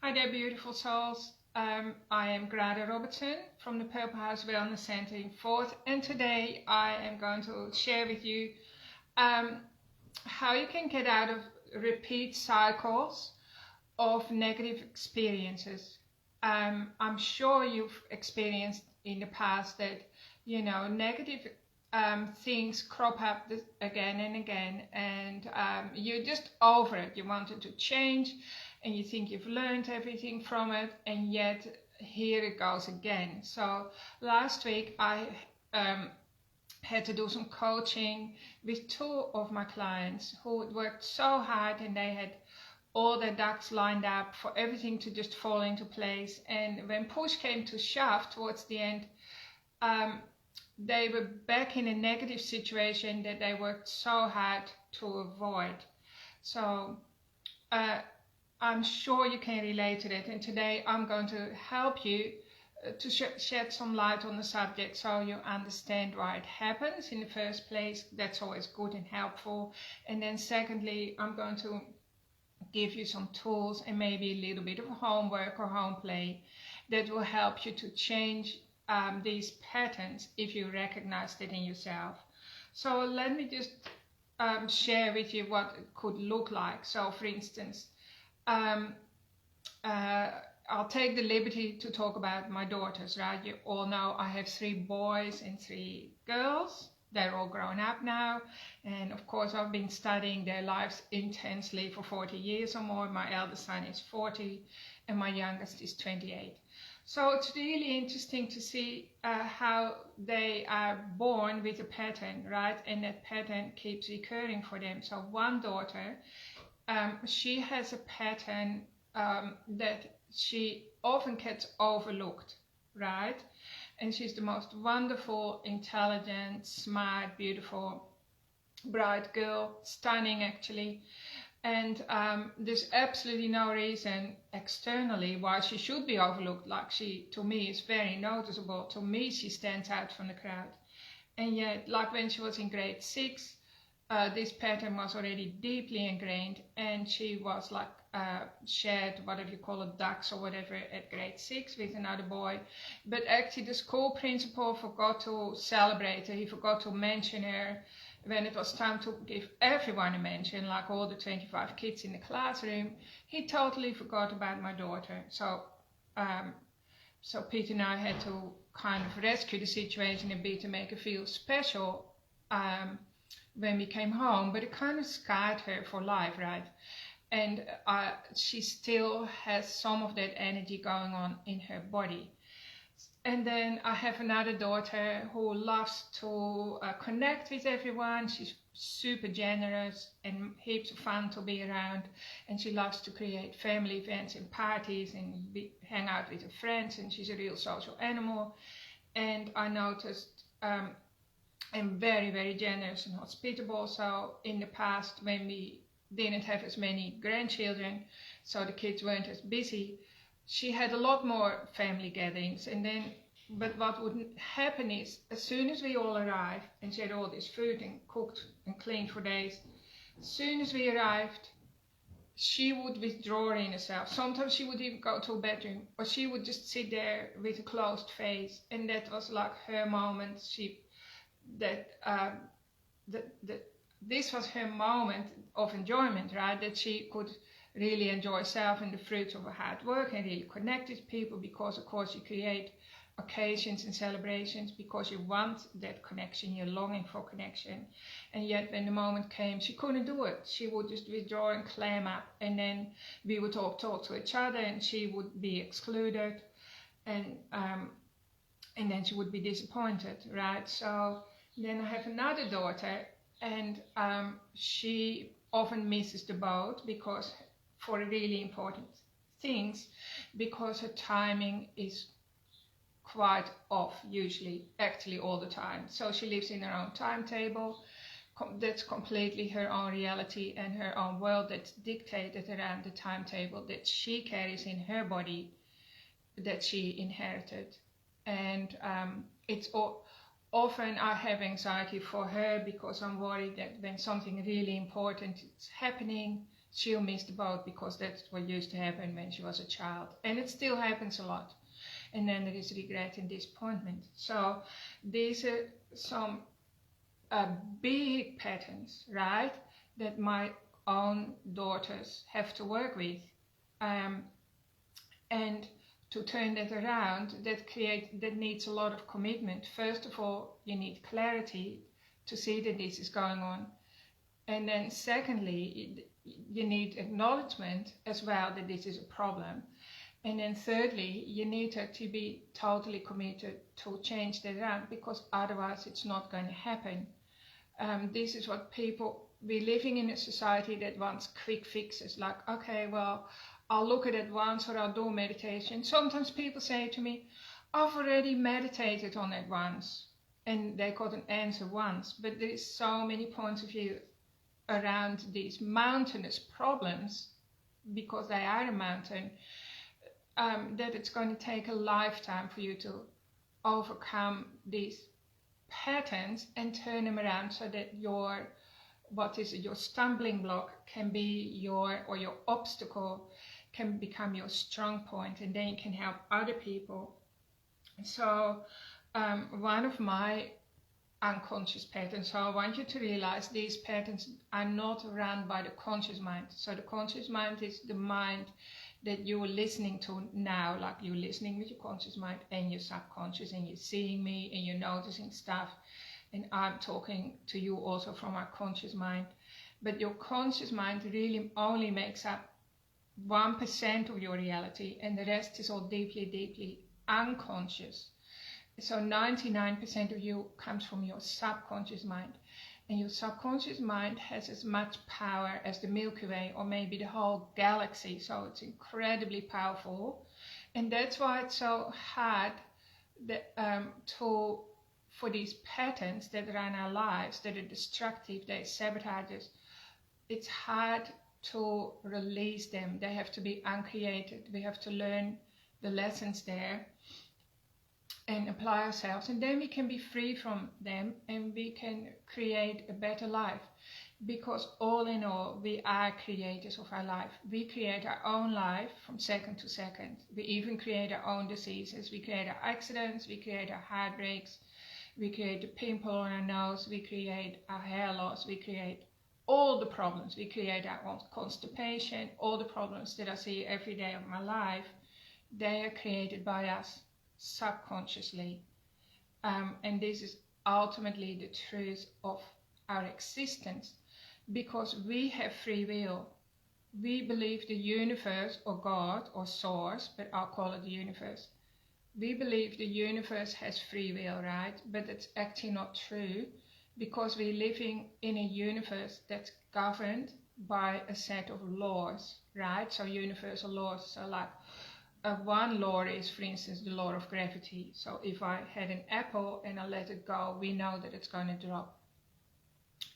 Hi there, beautiful souls. I am Grada Robertson from the Purple House Wellness Center in Forth, and today I am going to share with you um, how you can get out of repeat cycles of negative experiences. I'm sure you've experienced in the past that, negative things crop up again and again, and you're just over it. You want it to change, and you think you've learned everything from it, and yet here it goes again. So last week I had to do some coaching with two of my clients who had worked so hard, and they had all their ducks lined up for everything to just fall into place. And when push came to shove towards the end, they were back in a negative situation that they worked so hard to avoid. So I'm sure you can relate to that, and today I'm going to help you to shed some light on the subject so you understand why it happens in the first place. That's always good and helpful. And then secondly, I'm going to give you some tools and maybe a little bit of homework or home play that will help you to change these patterns if you recognize it in yourself. So let me just share with you what it could look like. So for instance, I'll take the liberty to talk about my daughters, right? You all know I have 3 boys and 3 girls. They're all grown up now, and of course I've been studying their lives intensely for 40 years or more. My eldest son is 40 and my youngest is 28. So it's really interesting to see how they are born with a pattern, right? And that pattern keeps recurring for them. So one daughter, she has a pattern that she often gets overlooked, right? And she's the most wonderful, intelligent, smart, beautiful, bright girl, stunning actually. And there's absolutely no reason externally why she should be overlooked. Like, she, to me, is very noticeable. To me, she stands out from the crowd. And yet, like when she was in grade 6, this pattern was already deeply ingrained, and she was like shared, whatever you call it, ducks or whatever, at grade 6 with another boy. But actually the school principal forgot to celebrate her. He forgot to mention her when it was time to give everyone a mention, like all the 25 kids in the classroom. He totally forgot about my daughter. So so Pete and I had to kind of rescue the situation a bit to make her feel special when we came home, but it kind of scarred her for life, right? And she still has some of that energy going on in her body. And then I have another daughter who loves to connect with everyone. She's super generous and heaps of fun to be around, and she loves to create family events and parties and hang out with her friends, and she's a real social animal. And I noticed I'm very, very generous and hospitable. So in the past, when we didn't have as many grandchildren, so the kids weren't as busy, she had a lot more family gatherings. And then, but what would happen is, as soon as we all arrived, and she had all this food and cooked and cleaned for days, as soon as we arrived, she would withdraw in herself. Sometimes she would even go to a bedroom, or she would just sit there with a closed face, and that was like her moment. This was her moment of enjoyment, right? That she could really enjoy herself and the fruits of her hard work and really connect with people, because of course you create occasions and celebrations because you want that connection, you're longing for connection. And yet when the moment came, she couldn't do it. She would just withdraw and clam up, and then we would all talk to each other, and she would be excluded, and then she would be disappointed, right? So then I have another daughter, and she often misses the boat because for really important things, because her timing is quite off, usually, actually all the time. So she lives in her own timetable. That's completely her own reality and her own world that's dictated around the timetable that she carries in her body, that she inherited. And it's often I have anxiety for her because I'm worried that when something really important is happening, she'll miss the boat because that's what used to happen when she was a child. And it still happens a lot. And then there is regret and disappointment. So these are some big patterns, right, that my own daughters have to work with. And to turn that around, that needs a lot of commitment. First of all, you need clarity to see that this is going on. And then secondly, you need acknowledgement as well that this is a problem. And then thirdly, you need to be totally committed to change that around, because otherwise it's not going to happen. This is what we're living in a society that wants quick fixes, like, okay, well, I'll look at it once or I'll do meditation. Sometimes people say to me, I've already meditated on it once, and they got an answer once. But there is so many points of view around these mountainous problems, because they are a mountain, that it's going to take a lifetime for you to overcome these patterns and turn them around so that your stumbling block can be your obstacle can become your strong point, and then you can help other people. So one of my unconscious patterns, so I want you to realize these patterns are not run by the conscious mind. So the conscious mind is the mind that you are listening to now, like you're listening with your conscious mind and your subconscious, and you're seeing me and you're noticing stuff, and I'm talking to you also from our conscious mind. But your conscious mind really only makes up 1% of your reality, and the rest is all deeply, deeply unconscious. So 99% of you comes from your subconscious mind. And your subconscious mind has as much power as the Milky Way, or maybe the whole galaxy. So it's incredibly powerful. And that's why it's so hard that, for these patterns that run our lives, that are destructive, they sabotage us, it's hard to release them. They have to be uncreated. We have to learn the lessons there and apply ourselves, and then we can be free from them and we can create a better life. Because all in all, we are creators of our life. We create our own life from second to second. We even create our own diseases. We create our accidents, we create our heartbreaks, we create the pimple on our nose, we create our hair loss, we create all the problems. We create our own constipation, all the problems that I see every day of my life. They are created by us subconsciously. And this is ultimately the truth of our existence, because we have free will. We believe the universe, or God, or source, but I'll call it the universe. We believe the universe has free will, right? But it's actually not true, because we're living in a universe that's governed by a set of laws, right? So universal laws. So like one law is, for instance, the law of gravity. So if I had an apple and I let it go, we know that it's going to drop.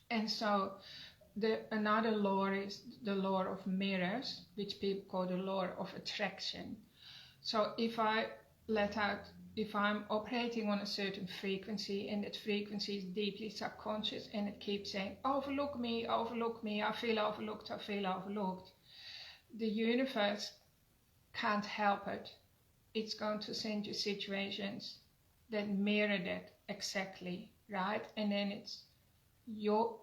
And so another law is the law of mirrors, which people call the law of attraction. So if I'm operating on a certain frequency, and that frequency is deeply subconscious, and it keeps saying, overlook me, I feel overlooked, the universe can't help it. It's going to send you situations that mirror that exactly, right? And then it's your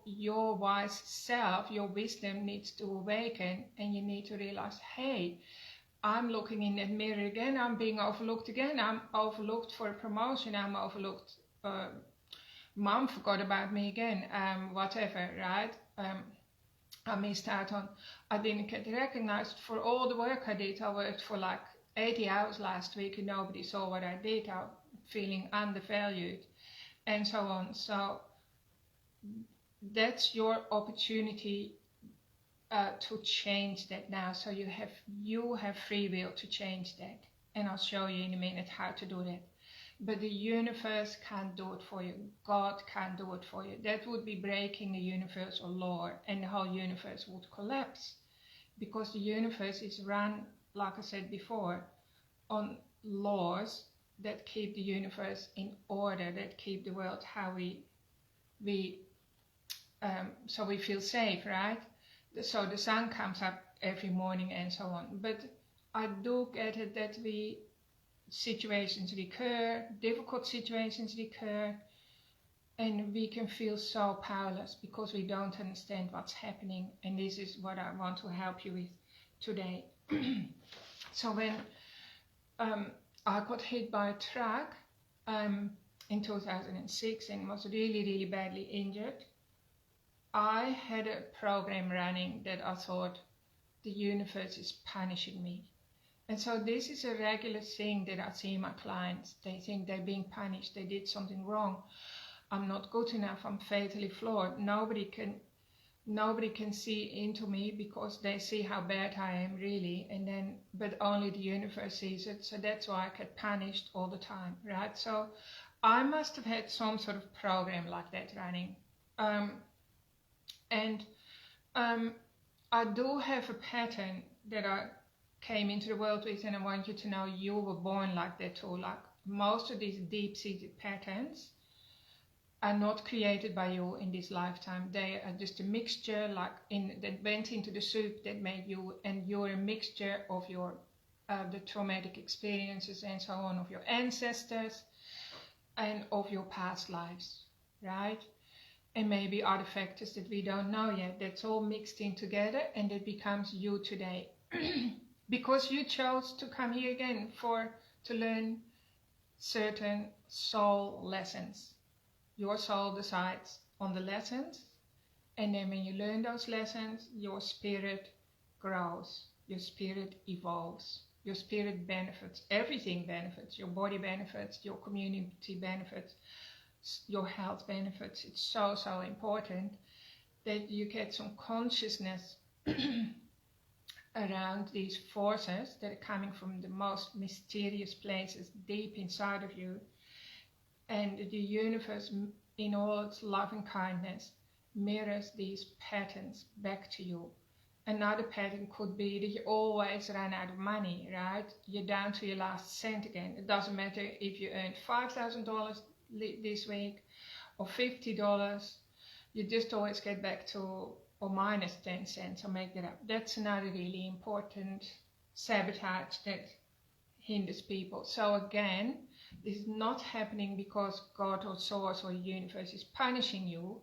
wise self, your wisdom needs to awaken, and you need to realize, hey, I'm looking in that mirror again, I'm being overlooked again, I'm overlooked for a promotion, I'm overlooked, mom forgot about me again, whatever, right? I missed out on, I didn't get recognized for all the work I did. I worked for like 80 hours last week and nobody saw what I did. I'm feeling undervalued and so on. So that's your opportunity to change that now. So you have free will to change that. And I'll show you in a minute how to do that. But the universe can't do it for you. God can't do it for you. That would be breaking the universal law, and the whole universe would collapse. Because the universe is run, like I said before, on laws that keep the universe in order, that keep the world how so we feel safe, right? so the sun comes up every morning and so on. But I do get it that situations recur, difficult situations recur, and we can feel so powerless because we don't understand what's happening. And this is what I want to help you with today. So when I got hit by a truck in 2006 and was really badly injured, I had a program running that I thought the universe is punishing me. And so this is a regular thing that I see in my clients. They think they're being punished, they did something wrong. I'm not good enough, I'm fatally flawed. Nobody can see into me because they see how bad I am really, but only the universe sees it. So that's why I get punished all the time, right? So I must have had some sort of program like that running. I do have a pattern that I came into the world with, and I want you to know you were born like that too. Like most of these deep-seated patterns are not created by you in this lifetime. They are just a mixture, that went into the soup that made you, and you're a mixture of your the traumatic experiences and so on of your ancestors and of your past lives, right? And maybe other factors that we don't know yet. That's all mixed in together, and it becomes you today. Because you chose to come here again to learn certain soul lessons. Your soul decides on the lessons, and then when you learn those lessons, your spirit grows, your spirit evolves, your spirit benefits, everything benefits, your body benefits, your community benefits, your health benefits. It's so important that you get some consciousness around these forces that are coming from the most mysterious places deep inside of you. And the universe, in all its love and kindness, mirrors these patterns back to you. Another pattern could be that you always run out of money, right? You're down to your last cent again. It doesn't matter if you earned $5,000 this week or $50. You just always get back to or minus 10 cents, or make that up. That's another really important sabotage that hinders people. So again, this is not happening because God or Source or the universe is punishing you.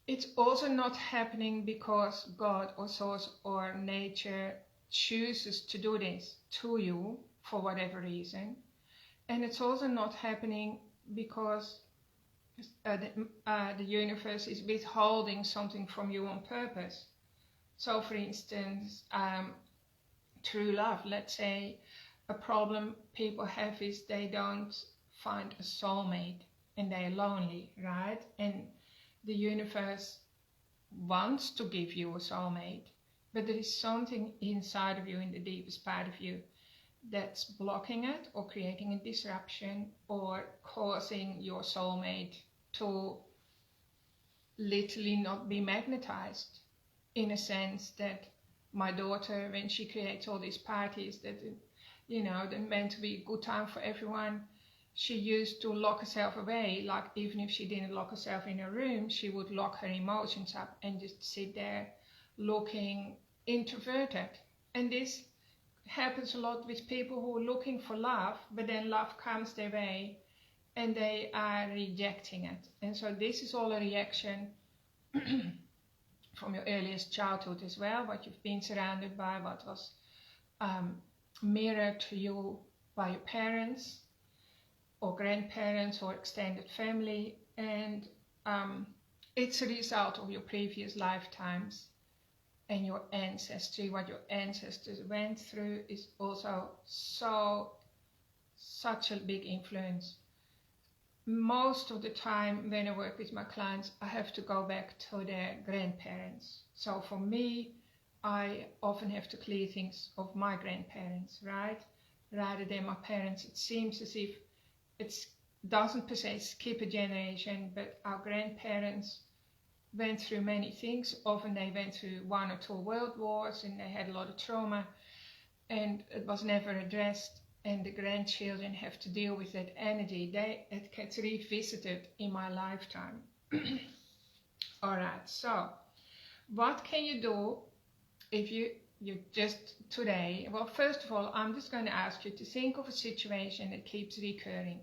It's also not happening because God or Source or nature chooses to do this to you for whatever reason. And it's also not happening because the universe is withholding something from you on purpose. So for instance, true love, let's say a problem people have is they don't find a soulmate and they're lonely, right? And the universe wants to give you a soulmate, but there is something inside of you, in the deepest part of you, that's blocking it or creating a disruption or causing your soulmate to literally not be magnetized, in a sense that my daughter, when she creates all these parties that, they're meant to be a good time for everyone, she used to lock herself away. Like even if she didn't lock herself in her room, she would lock her emotions up and just sit there looking introverted. And this happens a lot with people who are looking for love, but then love comes their way and they are rejecting it. And so this is all a reaction from your earliest childhood as well, what you've been surrounded by, what was mirrored to you by your parents or grandparents or extended family. And it's a result of your previous lifetimes and your ancestry. What your ancestors went through is also such a big influence. Most of the time when I work with my clients, I have to go back to their grandparents. So for me, I often have to clear things of my grandparents, right? Rather than my parents. It seems as if it doesn't per se skip a generation, but our grandparents went through many things. Often they went through 1 or 2 world wars and they had a lot of trauma and it was never addressed. And the grandchildren have to deal with that energy. It gets revisited in my lifetime. All right, so What can you do if you just today? Well, first of all, I'm just going to ask you to think of a situation that keeps recurring,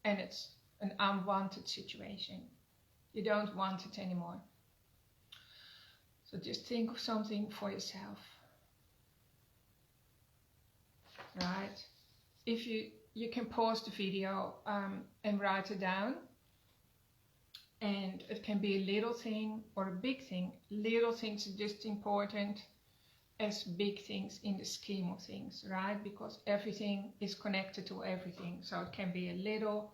and it's an unwanted situation. You don't want it anymore. So just think of something for yourself, right? If you can pause the video and write it down, and it can be a little thing or a big thing. Little things are just important as big things in the scheme of things, right? Because everything is connected to everything. So it can be a little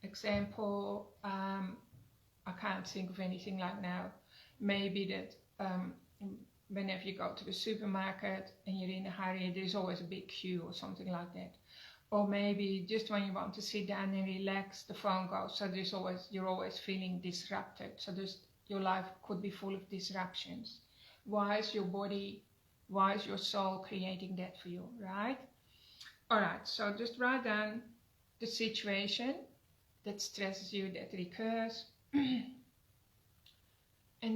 example. I can't think of anything like now. Maybe that whenever you go to the supermarket and you're in a hurry, there's always a big queue or something like that. Or maybe just when you want to sit down and relax, the phone goes. So you're always feeling disrupted. So your life could be full of disruptions. Why is your soul creating that for you, right? All right, so just write down the situation that stresses you, that recurs. And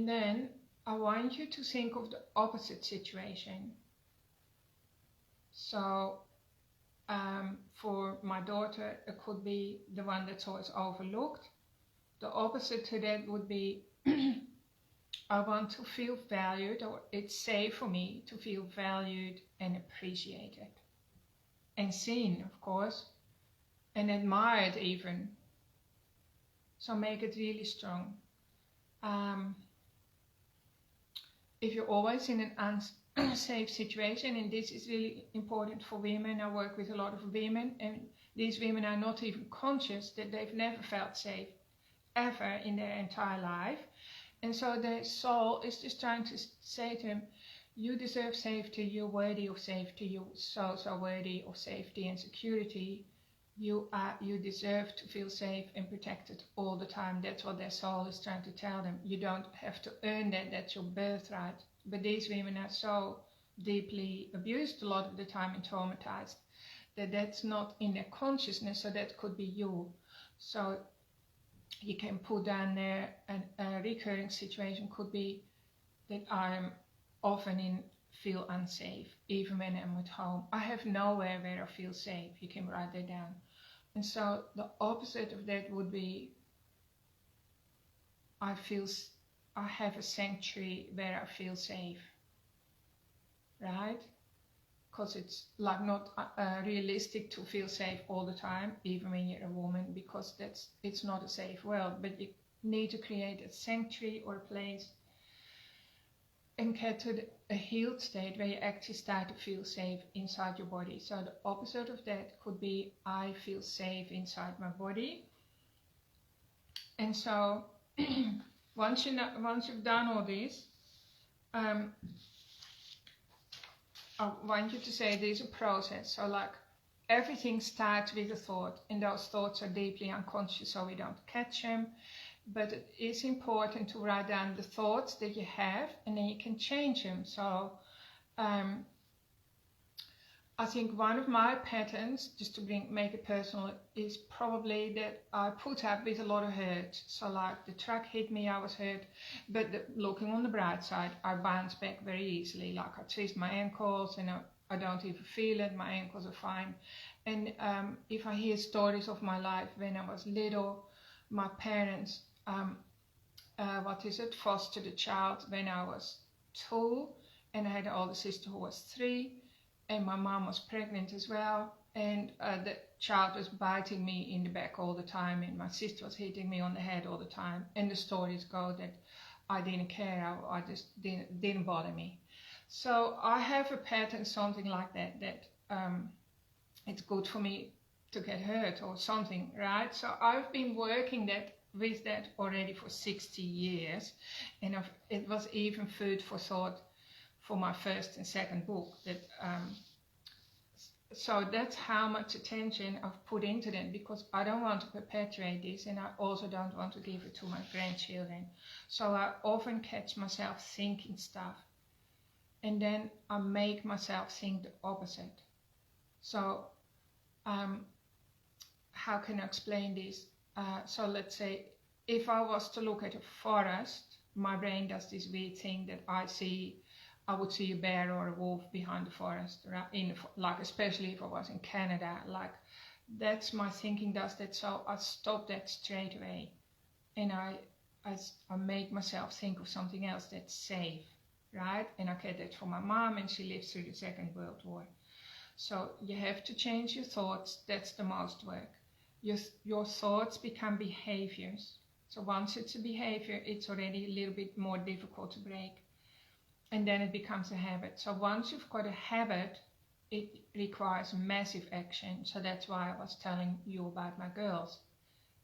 then I want you to think of the opposite situation. So for my daughter, it could be the one that's always overlooked. The opposite to that would be I want to feel valued, or it's safe for me to feel valued and appreciated. And seen, of course, and admired even. So make it really strong. If you're always in an unsafe situation, and this is really important for women, I work with a lot of women, and these women are not even conscious that they've never felt safe ever in their entire life. And so their soul is just trying to say to them, you deserve safety, you're worthy of safety, you're so worthy of safety and security. You deserve to feel safe and protected all the time. That's what their soul is trying to tell them. You don't have to earn that, that's your birthright. But these women are so deeply abused a lot of the time and traumatized that that's not in their consciousness, so that could be you. So you can put down there a recurring situation could be that I'm often feel unsafe, even when I'm at home. I have nowhere where I feel safe. You can write that down. And so the opposite of that would be I have a sanctuary where I feel safe, right? Because it's like not realistic to feel safe all the time, even when you're a woman, because it's not a safe world. But you need to create a sanctuary or a place and get to a healed state where you actually start to feel safe inside your body. So the opposite of that could be I feel safe inside my body. And so once you've done all this, I want you to say there's a process. So like everything starts with a thought, and those thoughts are deeply unconscious, so we don't catch them. But it is important to write down the thoughts that you have, and then you can change them. So I think one of my patterns, just to make it personal, is probably that I put up with a lot of hurt. So like the truck hit me, I was hurt, but looking on the bright side, I bounce back very easily. Like I twist my ankles and I don't even feel it, my ankles are fine. And if I hear stories of my life when I was little, my parents, fostered a child when I was 2, and I had an older sister who was 3, and my mom was pregnant as well, and the child was biting me in the back all the time, and my sister was hitting me on the head all the time, and the stories go that I didn't care, I just didn't bother me. So I have a pattern, something like that, it's good for me to get hurt or something, right? So I've been working with that already for 60 years, and it was even food for thought for my first and second book. So that's how much attention I've put into that, because I don't want to perpetuate this, and I also don't want to give it to my grandchildren. So I often catch myself thinking stuff, and then I make myself think the opposite. So how can I explain this? So let's say if I was to look at a forest my brain does this weird thing that I would see a bear or a wolf behind the forest, right? Like especially if I was in Canada, like that's my thinking does that. So I stop that straight away, and I make myself think of something else that's safe, right? And I get that from my mom, and she lived through the Second World War. So you have to change your thoughts. That's the most work. Your thoughts become behaviors. So once it's a behavior, it's already a little bit more difficult to break. And then it becomes a habit. So once you've got a habit, it requires massive action. So that's why I was telling you about my girls.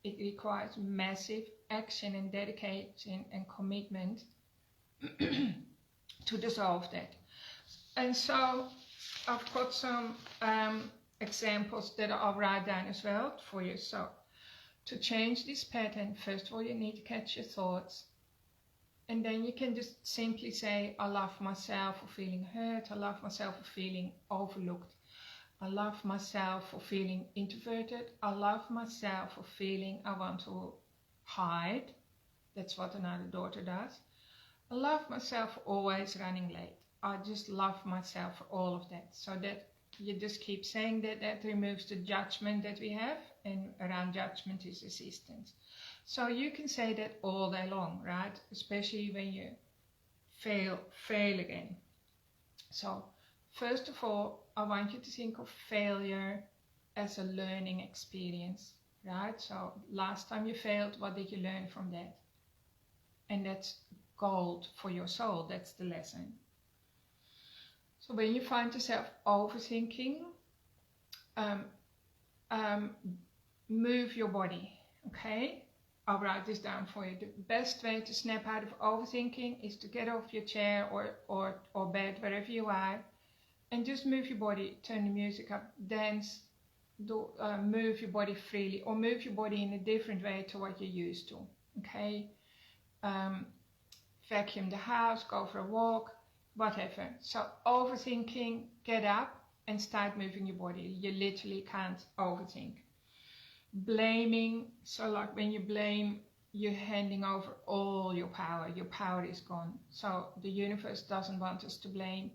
It requires massive action and dedication and commitment to dissolve that. And so I've got some examples that I'll write down as well for you. So to change this pattern, first of all, you need to catch your thoughts. And then you can just simply say, I love myself for feeling hurt. I love myself for feeling overlooked. I love myself for feeling introverted. I love myself for feeling I want to hide. That's what another daughter does. I love myself for always running late. I just love myself for all of that. So that you just keep saying that. That removes the judgment that we have. And around judgment is resistance. So you can say that all day long, right? Especially when you fail again. So first of all, I want you to think of failure as a learning experience, right? So last time you failed, what did you learn from that? And that's gold for your soul. That's the lesson. So when you find yourself overthinking, move your body, okay? I'll write this down for you. The best way to snap out of overthinking is to get off your chair or bed, wherever you are, and just move your body, turn the music up, dance, move your body freely, or move your body in a different way to what you're used to, okay? Vacuum the house, go for a walk, whatever. So overthinking, get up and start moving your body. You literally can't overthink. Blaming, so like when you blame, you're handing over all your power. Your power is gone. So the universe doesn't want us to blame.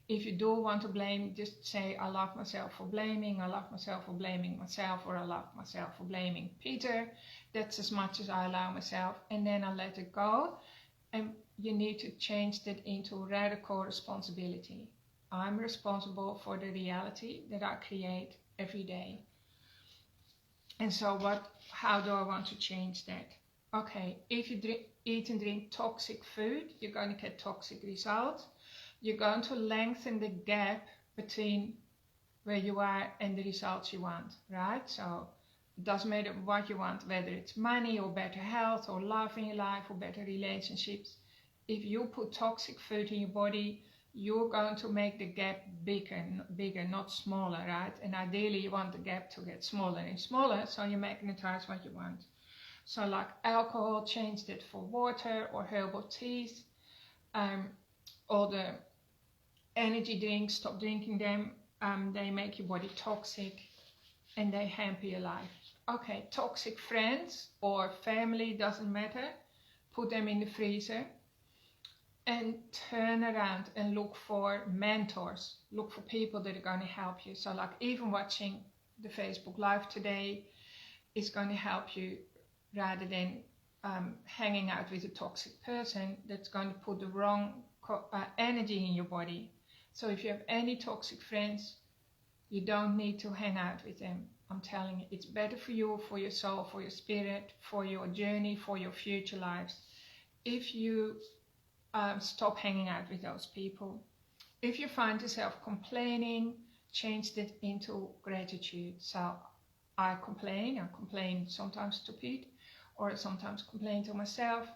If you do want to blame, just say, I love myself for blaming, I love myself for blaming myself, or I love myself for blaming Peter. That's as much as I allow myself, and then I let it go. And you need to change that into radical responsibility. I'm responsible for the reality that I create every day. And so how do I want to change that? Okay, if you eat and drink toxic food, you're going to get toxic results. You're going to lengthen the gap between where you are and the results you want, right? So it doesn't matter what you want, whether it's money or better health or love in your life or better relationships. If you put toxic food in your body, you're going to make the gap bigger, not smaller, right? And ideally you want the gap to get smaller and smaller, so you magnetize what you want. So like alcohol, change that for water or herbal teas. All the energy drinks, stop drinking them. They make your body toxic and they hamper your life. Okay, toxic friends or family, doesn't matter. Put them in the freezer. And turn around and look for mentors. Look for people that are going to help you. So like even watching the Facebook Live today is going to help you, rather than hanging out with a toxic person that's going to put the wrong energy in your body. So if you have any toxic friends, you don't need to hang out with them. I'm telling you, it's better for you, for your soul, for your spirit, for your journey, for your future lives. If you stop hanging out with those people. If you find yourself complaining, change that into gratitude. So I complain sometimes to Pete, or sometimes complain to myself,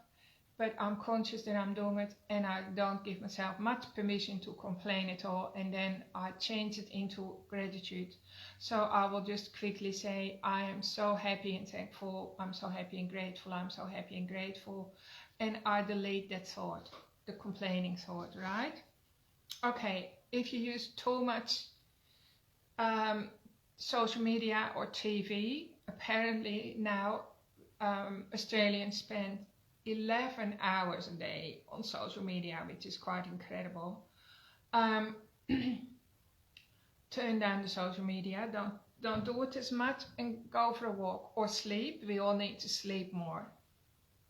but I'm conscious that I'm doing it and I don't give myself much permission to complain at all, and then I change it into gratitude. So I will just quickly say, I am so happy and thankful, I'm so happy and grateful, I'm so happy and grateful, and I delete that thought, the complaining thought, right? Okay, if you use too much social media or TV, apparently now Australians spend 11 hours a day on social media, which is quite incredible. Turn down the social media, don't do it as much, and go for a walk or sleep. We all need to sleep more.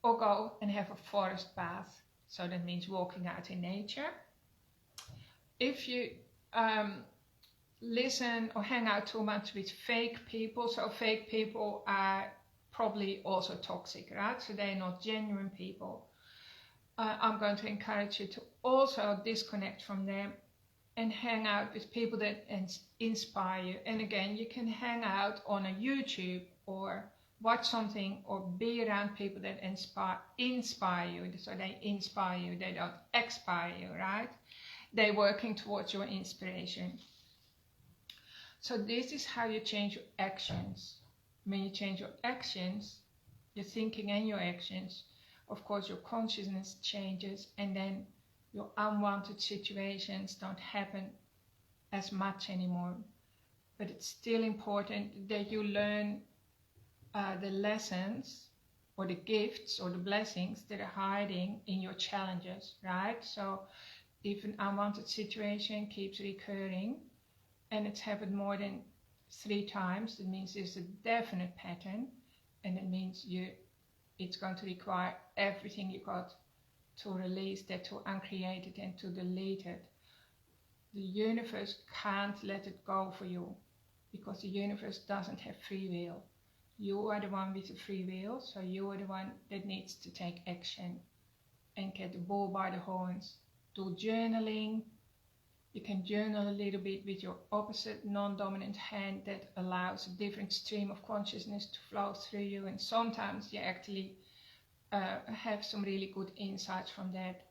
Or go and have a forest bath. So that means walking out in nature. If you listen or hang out too much with fake people, so fake people are probably also toxic, right? So they're not genuine people. I'm going to encourage you to also disconnect from them and hang out with people that inspire you. And again, you can hang out on a YouTube or watch something or be around people that inspire you. So they inspire you, they don't expire you, right? They're working towards your inspiration. So this is how you change your actions. When you change your actions, your thinking and your actions, of course your consciousness changes, and then your unwanted situations don't happen as much anymore. But it's still important that you learn the lessons or the gifts or the blessings that are hiding in your challenges, right? So if an unwanted situation keeps recurring and it's happened more than 3 times, that means there's a definite pattern, and it means it's going to require everything you got to release that, to uncreate it and to delete it. The universe can't let it go for you, because the universe doesn't have free will. You are the one with the free will, so you are the one that needs to take action and get the bull by the horns. Do journaling. You can journal a little bit with your opposite non-dominant hand. That allows a different stream of consciousness to flow through you, and sometimes you actually have some really good insights from that.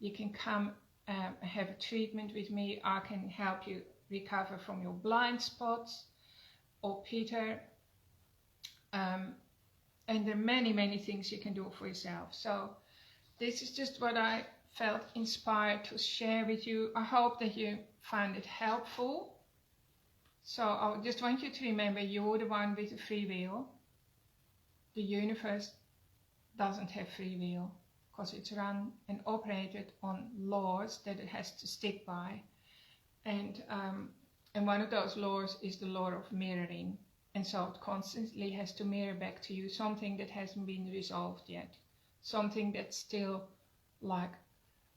You can come have a treatment with me. I can help you recover from your blind spots, or Peter. And there are many things you can do for yourself. So this is just what I felt inspired to share with you. I hope that you find it helpful. So I just want you to remember, you're the one with the free will. The universe doesn't have free will, because it's run and operated on laws that it has to stick by. And one of those laws is the law of mirroring. And so it constantly has to mirror back to you something that hasn't been resolved yet. Something that's still like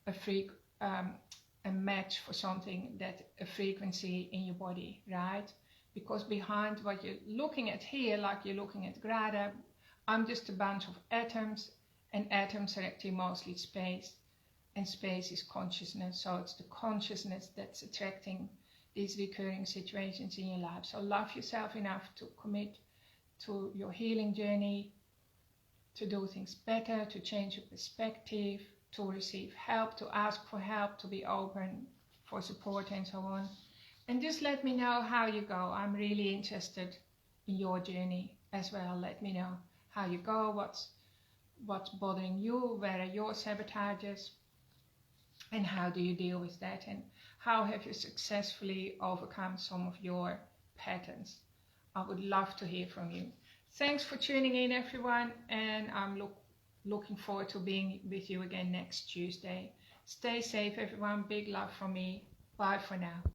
a match for something, that a frequency in your body, right? Because behind what you're looking at here, like you're looking at Grada, I'm just a bunch of atoms, and atoms are actually mostly space, and space is consciousness. So it's the consciousness that's attracting these recurring situations in your life. So love yourself enough to commit to your healing journey, to do things better, to change your perspective, to receive help, to ask for help, to be open for support and so on. And just let me know how you go. I'm really interested in your journey as well. Let me know how you go, what's bothering you, where are your sabotages, and how do you deal with that, and how have you successfully overcome some of your patterns. I would love to hear from you. Thanks for tuning in, everyone, and I'm looking forward to being with you again next Tuesday. Stay safe, everyone. Big love from me. Bye for now.